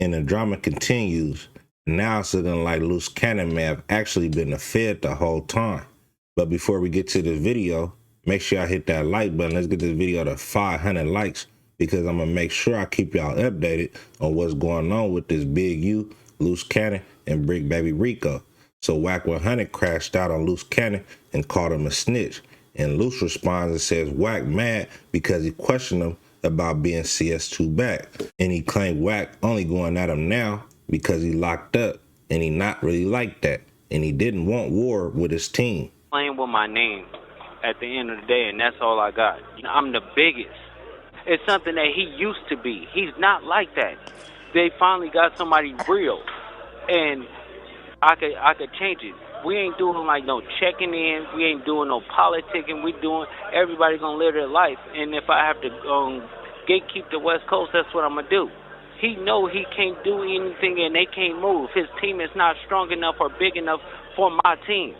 And the drama continues. Now it's looking like Luce Cannon may have actually been the Fed the whole time. But before we get to this video, make sure y'all hit that like button. Let's get this video to 500 likes because I'm going to make sure I keep y'all updated on what's going on with this Big U, Luce Cannon, and Bricc Baby RICO. So Wack 100 crashed out on Luce Cannon and called him a snitch. And Luce responds and says Wack mad because he questioned him about being CS2 back. And he claimed Wack only going at him now because he locked up and he not really like that. And he didn't want war with his team. Playing with my name at the end of the day, and that's all I got. I'm the biggest. It's something that he used to be. He's not like that. They finally got somebody real, and I could change it. We ain't doing like no checking in. We ain't doing no politicking. We doing everybody gonna live their life. And if I have to gatekeep the West Coast, that's what I'm gonna do. He know he can't do anything, and they can't move. His team is not strong enough or big enough for my team.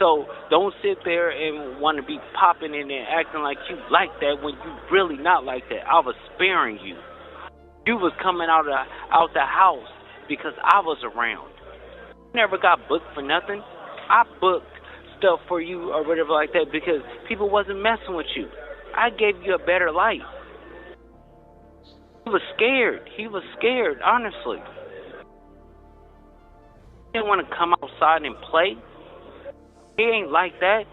So don't sit there and want to be popping in there acting like you like that when you really not like that. I was sparing you. You was coming out the house because I was around. You never got booked for nothing. I booked stuff for you or whatever like that because people wasn't messing with you. I gave you a better life. He was scared. He was scared, honestly. He didn't want to come outside and play. He ain't like that.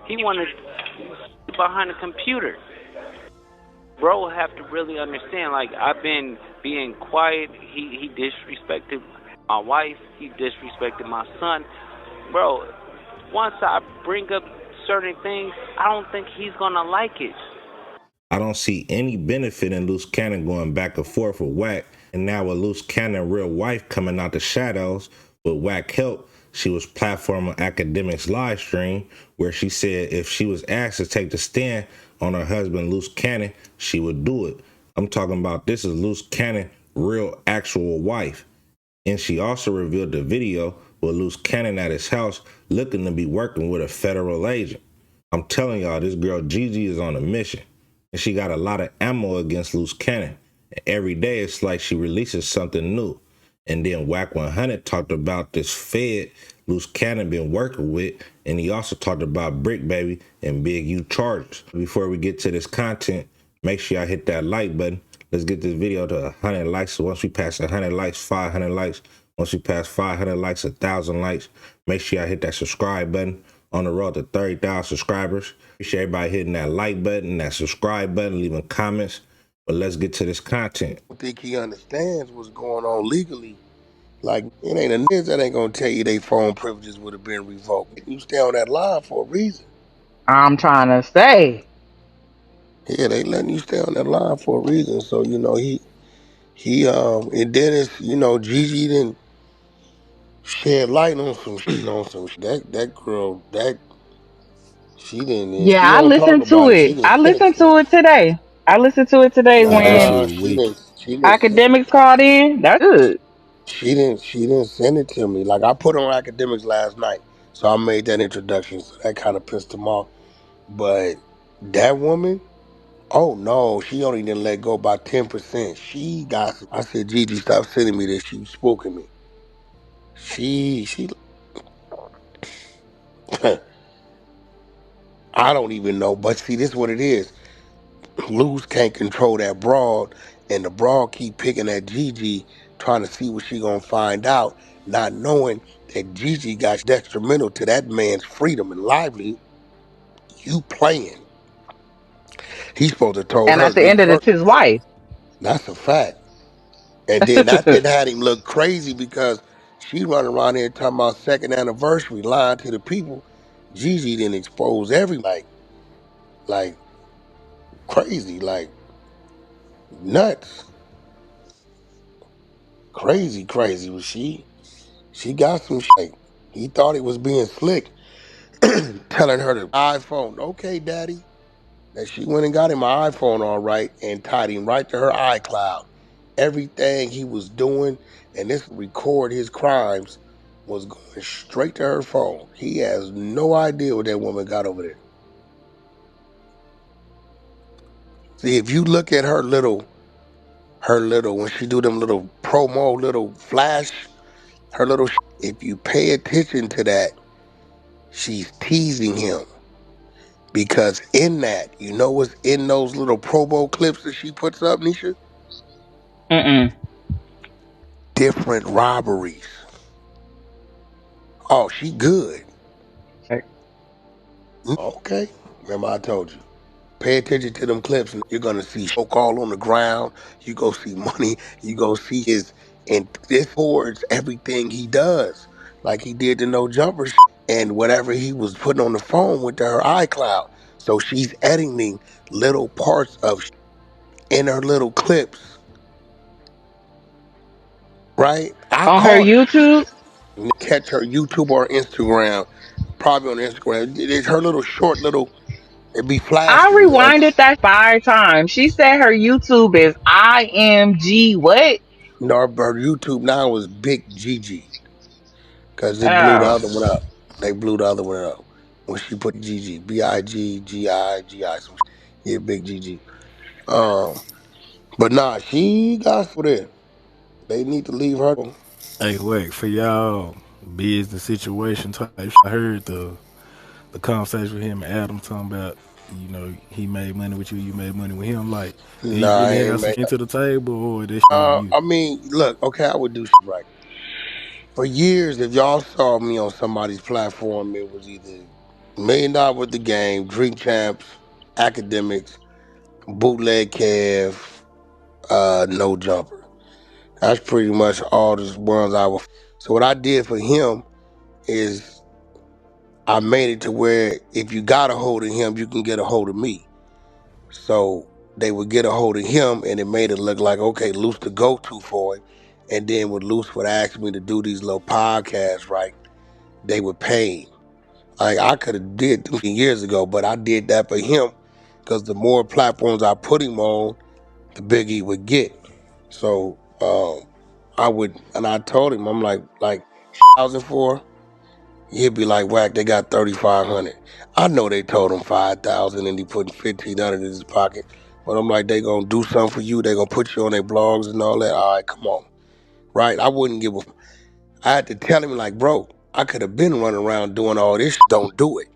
He wanted to sit behind a computer. Bro have to really understand, like, I've been being quiet. He disrespected my wife. He disrespected my son. Bro, once I bring up certain things, I don't think he's going to like it. I don't see any benefit in Luce Cannon going back and forth with Wack. And now with Luce Cannon real wife coming out the shadows with Wack help, she was platforming AKADEMIKS live stream where she said if she was asked to take the stand on her husband Luce Cannon, she would do it. I'm talking about this is Luce Cannon real actual wife. And she also revealed the video with Luce Cannon at his house looking to be working with a federal agent. I'm telling y'all, this girl Gigi is on a mission. And she got a lot of ammo against Luce Cannon. And every day it's like she releases something new. And then Wack 100 talked about this Fed Luce Cannon been working with, and he also talked about Bricc Baby and Big U charges. Before we get to this content, make sure y'all hit that like button. Let's get this video to 100 likes. So once we pass 100 likes, 500 likes. Once we pass 500 likes, 1,000 likes, make sure y'all hit that subscribe button. On the road to 30,000 subscribers. Appreciate everybody hitting that like button, that subscribe button, leaving comments. But let's get to this content. I don't think he understands what's going on legally. Like, it ain't a nigga that ain't gonna tell you they phone privileges would have been revoked. You stay on that line for a reason. I'm trying to say. Yeah, they letting you stay on that line for a reason. So, and then it's, Gigi didn't shed light on some shit, that girl, she didn't, and Yeah, she I don't talk listened to about it. She it. didn't I send it listened to me. to it today. I listened to it today Yeah, that shit when Nah, was weak. she didn't send it. academics called in. That's good. She didn't send it to me. Like, I put on academics last night, so I made that introduction. So that kind of pissed him off. But that woman, oh no, she only didn't let go by 10%. She got. I said, Gigi, stop sending me this. She was spooking me. She. I don't even know. But see, this is what it is. Luce can't control that broad, and the broad keep picking at Gigi, trying to see what she gonna find out, not knowing that Gigi got detrimental to that man's freedom and livelihood. You playing. He's supposed to told And her, at the leave end of her. it, it's his wife. That's a fact. And then that then had him look crazy because she running around here talking about second anniversary, lying to the people. Gigi didn't expose like crazy, like nuts. Crazy was she. She got some shit. He thought he was being slick, telling her the iPhone, okay, daddy. That she went and got him an iPhone all right and tied him right to her iCloud. Everything he was doing and this record his crimes was going straight to her phone. He has no idea what that woman got over there. See, if you look at her her little when she do them little promo, little flash, her little. If you pay attention to that, she's teasing him because in that, you know what's in those little promo clips that she puts up, Nisha? Mm-mm. Different robberies. Oh, she good. Okay. Remember I told you. Pay attention to them clips and you're gonna see smoke all on the ground. You go see money. You go see his and this towards everything he does. Like he did the no jumper and whatever he was putting on the phone went to her iCloud. So she's editing little parts of in her little clips, right? I On her caught her. YouTube, Catch her YouTube or Instagram. Probably on Instagram. It's her little short little it be I flashing. rewinded that 5 times. She said her YouTube is IMG what? No, her YouTube now is Big Gigi because it blew the Oh. other one up. They blew the other one up when she put Gigi, BIGGIGI. Yeah, Big Gigi. But nah, she got for there. They need to leave her. Hey, Wack, for y'all business situation type shit, I heard the conversation with him and Adam talking about, you know, he made money with you, you made money with him. Like, did he Nah, I really ain't have some make. skin to the table or this shit on you? I mean, look, okay, I would do shit right. For years, if y'all saw me on somebody's platform, it was either $1 million with the game, Drink Champs, Academics, Bootleg Kev, No Jumper. That's pretty much all the ones I was. So what I did for him is I made it to where if you got a hold of him, you can get a hold of me. So they would get a hold of him, and it made it look like okay, Luce the go-to for it. And then when Luce would ask me to do these little podcasts, right? They would pay. Like I could have did 2 years ago, but I did that for him because the more platforms I put him on, the bigger he would get. So I would, and I told him, I'm like 1,004. He'd be like, Wack, they got 3,500. I know they told him 5,000 and he put 1,500 in his pocket, but I'm like, they gonna do something for you. They gonna put you on their blogs and all that. All right, come on, right? I wouldn't give a. I had to tell him like, bro, I could have been running around doing all this. Don't do it,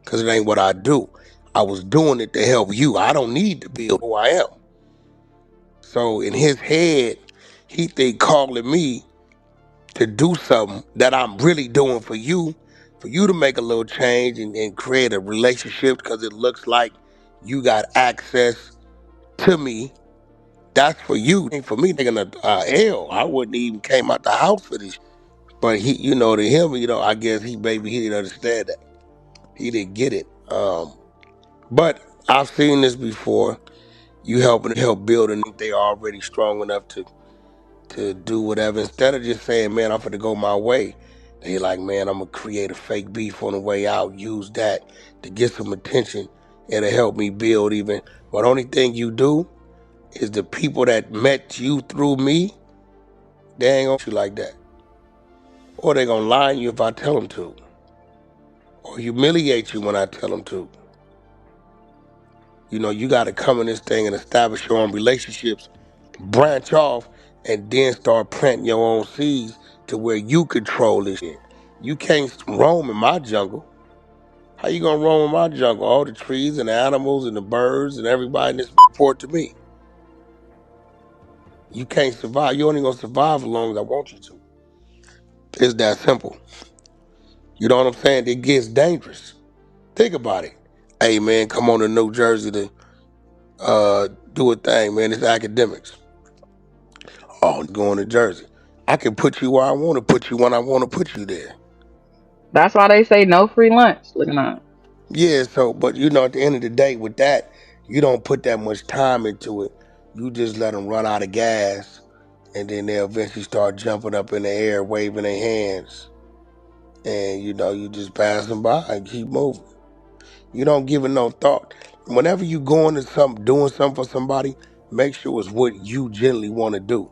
cause it ain't what I do. I was doing it to help you. I don't need to build who I am. So in his head, he think calling me to do something that I'm really doing for you to make a little change and create a relationship because it looks like you got access to me. That's for you. Ain't for me taking a L. I wouldn't even came out the house for this. But he, to him, I guess he didn't understand that. He didn't get it. But I've seen this before. You help build and they already strong enough to do whatever. Instead of just saying, man, I'm gonna go my way, they like, man, I'm gonna create a fake beef on the way out, use that to get some attention. It'll help me build even. But only thing you do is the people that met you through me, they ain't gonna treat you like that. Or they gonna lie on you if I tell them to. Or humiliate you when I tell them to. You gotta come in this thing and establish your own relationships, branch off, and then start planting your own seeds to where you control this shit. You can't roam in my jungle. How you gonna roam in my jungle? All the trees and the animals and the birds and everybody in this report to me. You can't survive. You only gonna survive as long as I want you to. It's that simple. You know what I'm saying? It gets dangerous. Think about it. Hey man, come on to New Jersey to do a thing, man. It's academics. Oh, going to Jersey. I can put you where I want to put you when I want to put you there. That's why they say no free lunch. Looking at Yeah, so, but at the end of the day, with that, you don't put that much time into it. You just let them run out of gas, and then they'll eventually start jumping up in the air, waving their hands. And, you just pass them by and keep moving. You don't give it no thought. Whenever you go into something, doing something for somebody, make sure it's what you generally want to do.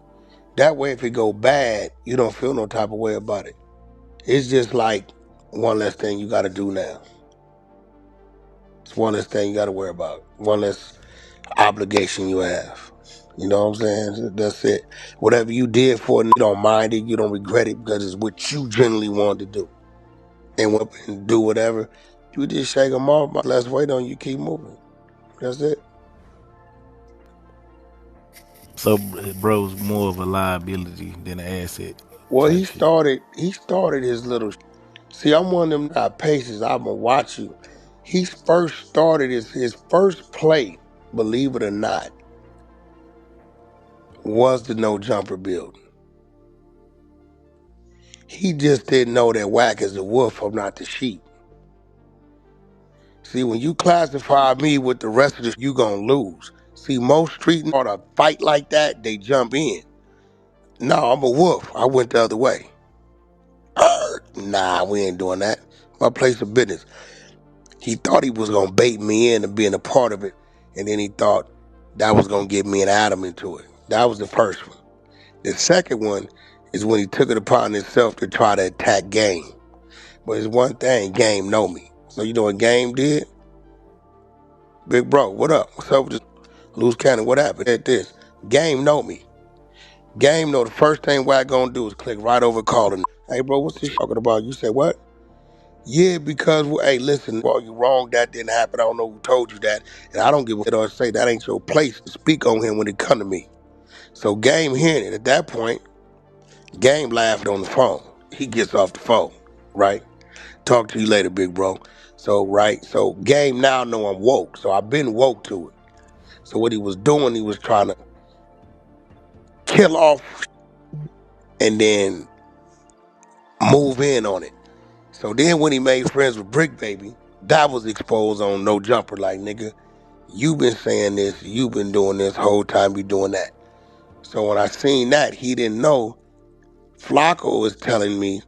That way, if it go bad, you don't feel no type of way about it. It's just like one less thing you got to do now. It's one less thing you got to worry about. One less obligation you have. You know what I'm saying? That's it. Whatever you did for it, you don't mind it, you don't regret it because it's what you generally wanted to do. And when and do whatever, you just shake them off. Let's wait on you, keep moving. That's it. So bro's more of a liability than an asset Well, type shit. he started his little. See, I'm one of them got patience. I'm gonna watch you. He first started his first play, believe it or not, was the no jumper build. He just didn't know that Wack is the wolf, I'm not the sheep. See, when you classify me with the rest of the, you gonna lose. See, most street ought to fight like that, they jump in. No, I'm a wolf. I went the other way. Nah, we ain't doing that. My place of business. He thought he was gonna bait me into being a part of it, and then he thought that was gonna get me and Adam into it. That was the first one. The second one is when he took it upon himself to try to attack Game. But it's one thing, Game know me. So you know what Game did? Big bro, what up? What's up with this loose cannon? What happened? At this. Game know me. Game know the first thing Wack gonna do is click right over calling. Hey bro, what's this talking about? You said what? Yeah, because hey, listen, well, you wrong. That didn't happen. I don't know who told you that, and I don't give a shit or say that ain't your place to speak on him when it come to me. So Game hearing it at that point, Game laughed on the phone. He gets off the phone, right? Talk to you later, big bro. So right, so Game now know I'm woke. So I've been woke to it. So what he was doing, he was trying to kill off and then move in on it. So then when he made friends with Bricc Baby, that was exposed on No Jumper. Like nigga, you been saying this, you been doing this whole time, you doing that. So when I seen that, he didn't know Flacco was telling me,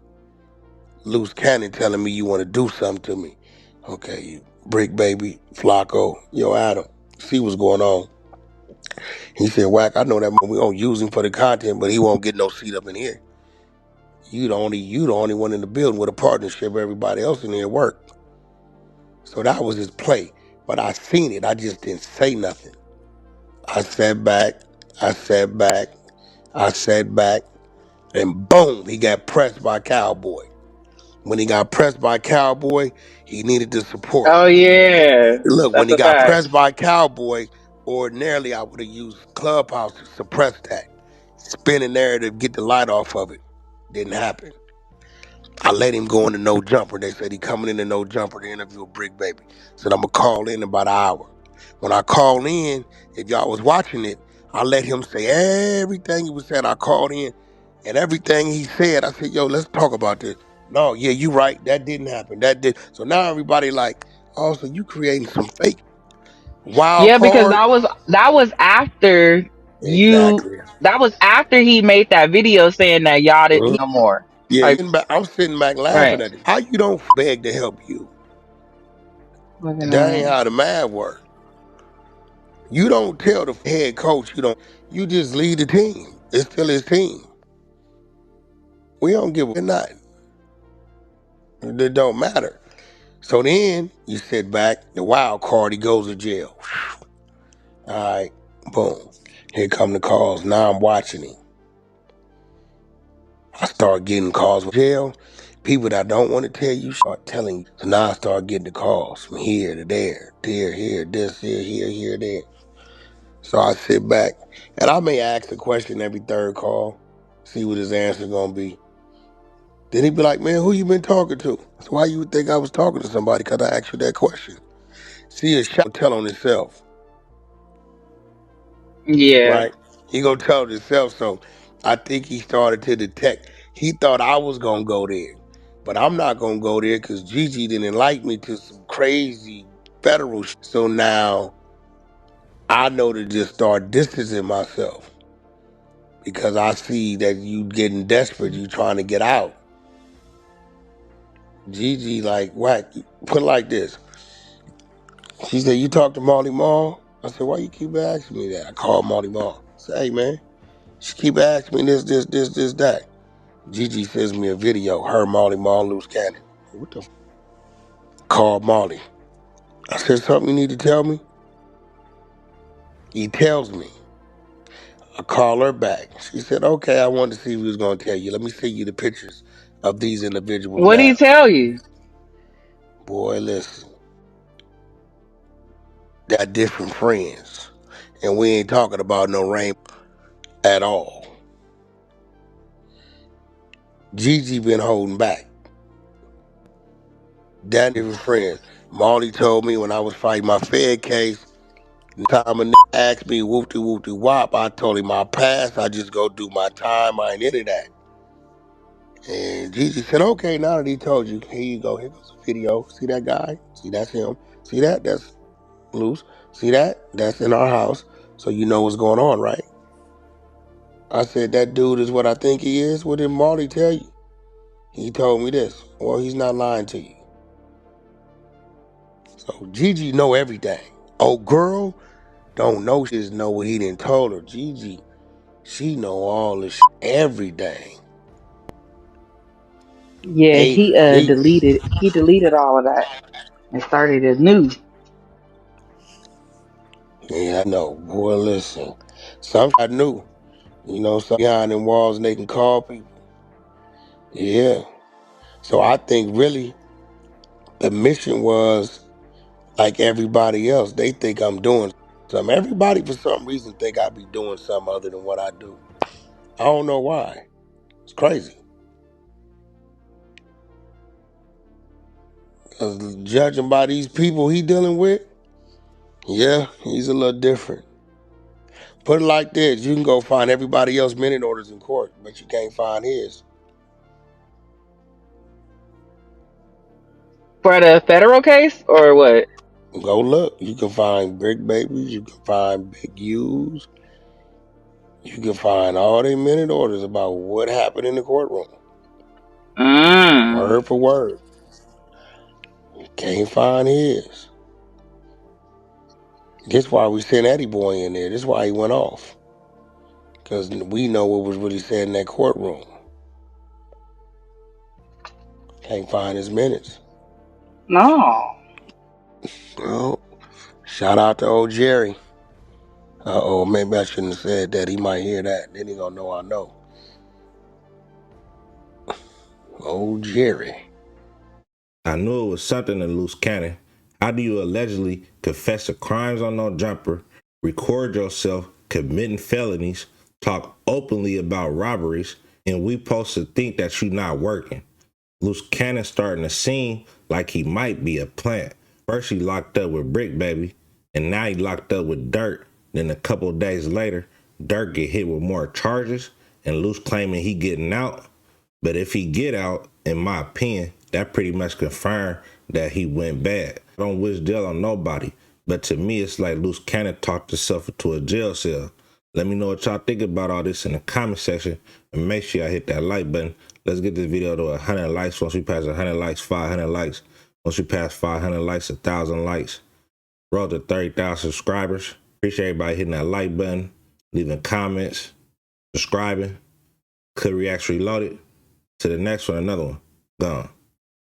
Loose Cannon telling me you want to do something to me. Okay, you Bricc Baby, Flacco, yo Adam, see what's going on. He said, Wack, I know that we gonna use him for the content, but he won't get no seat up in here. You the only one in the building with a partnership. Everybody else in here work. So that was his play. But I seen it. I just didn't say nothing. I sat back, I sat back, I sat back, and boom, he got pressed by Cowboy. When he got pressed by Cowboy, he needed the support. Oh yeah, Look, when that's he a got fact. pressed by Cowboy, ordinarily I would have used Clubhouse to suppress that. Spin a narrative, get the light off of it. Didn't happen. I let him go into No Jumper. They said he coming into No Jumper to interview a Bricc Baby. Said I'm gonna call in about an hour. When I called in, if y'all was watching it, I let him say everything he was saying. I called in and everything he said, I said, yo, let's talk about this. No, yeah, you right. That didn't happen. That did. So now everybody like, oh, so you creating some fake wild Yeah, because card? that was after you. Exactly. That was after he made that video saying that y'all didn't Mhm. no more. Yeah, Like I'm sitting back laughing right. at it. How you don't beg to help you? Looking That ain't at how the math works. You don't tell the head coach you just lead the team. It's still his team. We don't give a nothing. It don't matter. So then you sit back, the wild card, he goes to jail. All right, boom. Here come the calls. Now I'm watching him. I start getting calls from jail. People that don't want to tell you start telling you. So now I start getting the calls from here to there, here, this, here, there. So I sit back and I may ask a question every third call, see what his answer gonna be. Then he be like, man, who you been talking to? So why you would think I was talking to somebody because I asked you that question? See, a shot tell on himself, yeah. right? He gonna tell on himself. So I think he started to detect. He thought I was gonna go there, but I'm not gonna go there because Gigi didn't enlighten me to some crazy federal shit. So now I know to just start distancing myself because I see that you getting desperate. You trying to get out. Gigi like Wack. Put it like this. She said, you talked to Molly Mall? I said, why you keep asking me that? I called Molly Mall. I said, hey, man, she keep asking me this, that. Gigi sends me a video, her, Molly Mall, Loose Cannon. What the f? Called Molly. I said, something you need to tell me? He tells me. I call her back. She said, okay, I wanted to see what he was going to tell you. Let me see you the pictures of these individuals What did he now. tell you? Boy, listen, got different friends. And we ain't talking about no rain at all. Gigi been holding back. That different friends. Marley told me when I was fighting my Fed case, the time a nigga asked me whoop-de whoop-de wop, I told him I passed. I just go do my time. I ain't into that. And Gigi said, okay, now that he told you, here you go. Here goes a video. See that guy? See, that's him. See that? That's Luce. See that? That's in our house. So you know what's going on, right? I said, that dude is what I think he is. What did Marley tell you? He told me this. Well, he's not lying to you. So Gigi know everything. Oh, girl don't know. She just know what he didn't told her. Gigi, she know all this everything. Yeah, A to he Z. deleted all of that and started anew. Yeah, I know. Boy, listen. Some I knew. You know, some behind them walls and they can call people. Yeah. So I think really the mission was like everybody else. They think I'm doing something. Everybody for some reason think I be doing something other than what I do. I don't know why. It's crazy. 'Cause judging by these people he dealing with, yeah, he's a little different. Put it like this, you can go find everybody else minute orders in court, but you can't find his. For the federal case or what? Go look. You can find Bricc babies, you can find Big U's, you can find all their minute orders about what happened in the courtroom. Mm. Word for word. Can't find his. This why we sent Eddie Boy in there. This why he went off. Because we know what was really said in that courtroom. Can't find his minutes. No. Well, shout out to old Jerry. Uh-oh, maybe I shouldn't have said that. He might hear that. Then he gonna know I know. Old Jerry. I knew it was something in loose cannon. How do you allegedly confess to crimes on no jumper, record yourself committing felonies, talk openly about robberies, and we supposed to think that you not working? Loose cannon starting to seem like he might be a plant. First he locked up with Bricc baby, and now he locked up with Dirt. Then a couple days later, Dirt get hit with more charges, and Loose claiming he getting out. But if he get out, in my opinion, that pretty much confirmed that he went bad. I don't wish jail on nobody, but to me, it's like Loose Cannon talked himself into a jail cell. Let me know what y'all think about all this in the comment section, and make sure y'all hit that like button. Let's get this video to 100 likes. Once we pass 100 likes, 500 likes. Once we pass 500 likes, 1,000 likes. Roll to 30,000 subscribers. Appreciate everybody hitting that like button, leaving comments, subscribing. Could Reacts Reloaded. To the next one, another one. Gone.